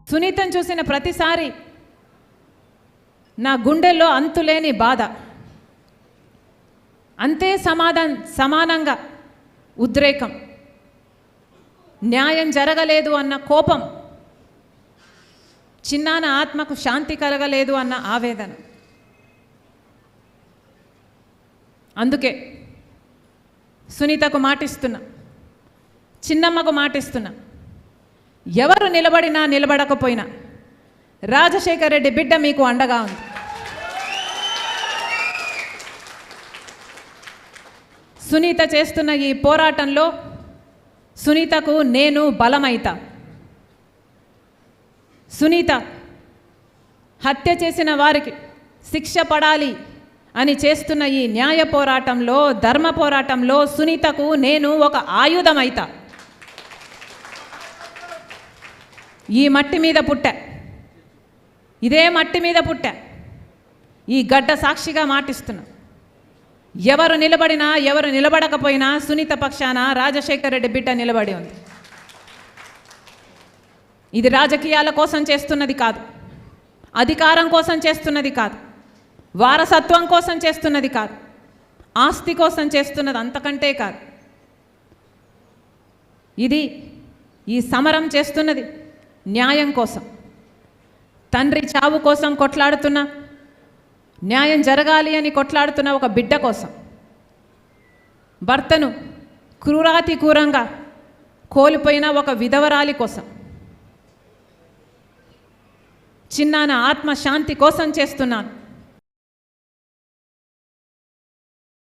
సునీతను చూసిన ప్రతిసారి నా గుండెల్లో అంతులేని బాధ, అంతే సమానంగా ఉద్రేకం, న్యాయం జరగలేదు అన్న కోపం, చిన్నాన ఆత్మకు శాంతి కలగలేదు అన్న ఆవేదన. అందుకే సునీతకు మాటిస్తున్నా, చిన్నమ్మకు మాటిస్తున్నా, ఎవరు నిలబడినా నిలబడకపోయినా రాజశేఖర్ రెడ్డి బిడ్డ మీకు అండగా ఉంది. సునీత చేస్తున్న ఈ పోరాటంలో సునీతకు నేను బలమైతా. సునీత హత్య చేసిన వారికి శిక్ష పడాలి అని చేస్తున్న ఈ న్యాయ పోరాటంలో, ధర్మ పోరాటంలో సునీతకు నేను ఒక ఆయుధమైతా. ఈ మట్టి మీద పుట్టా, ఇదే మట్టి మీద పుట్టా, ఈ గడ్డ సాక్షిగా మాటిస్తున్నా. ఎవరు నిలబడినా ఎవరు నిలబడకపోయినా సునీత పక్షాన రాజశేఖర్ రెడ్డి బిడ్డ నిలబడి ఉంది. ఇది రాజకీయాల కోసం చేస్తున్నది కాదు, అధికారం కోసం చేస్తున్నది కాదు, వారసత్వం కోసం చేస్తున్నది కాదు, ఆస్తి కోసం చేస్తున్నది అంతకంటే కాదు. ఇది ఈ సమరం చేస్తున్నది న్యాయం కోసం. తండ్రి చావు కోసం కొట్లాడుతున్న, న్యాయం జరగాలి అని కొట్లాడుతున్న ఒక బిడ్డ కోసం, భర్తను క్రూరాతి క్రూరంగా కోల్పోయిన ఒక విధవరాలి కోసం, చిన్నాన ఆత్మశాంతి కోసం చేస్తున్నాను.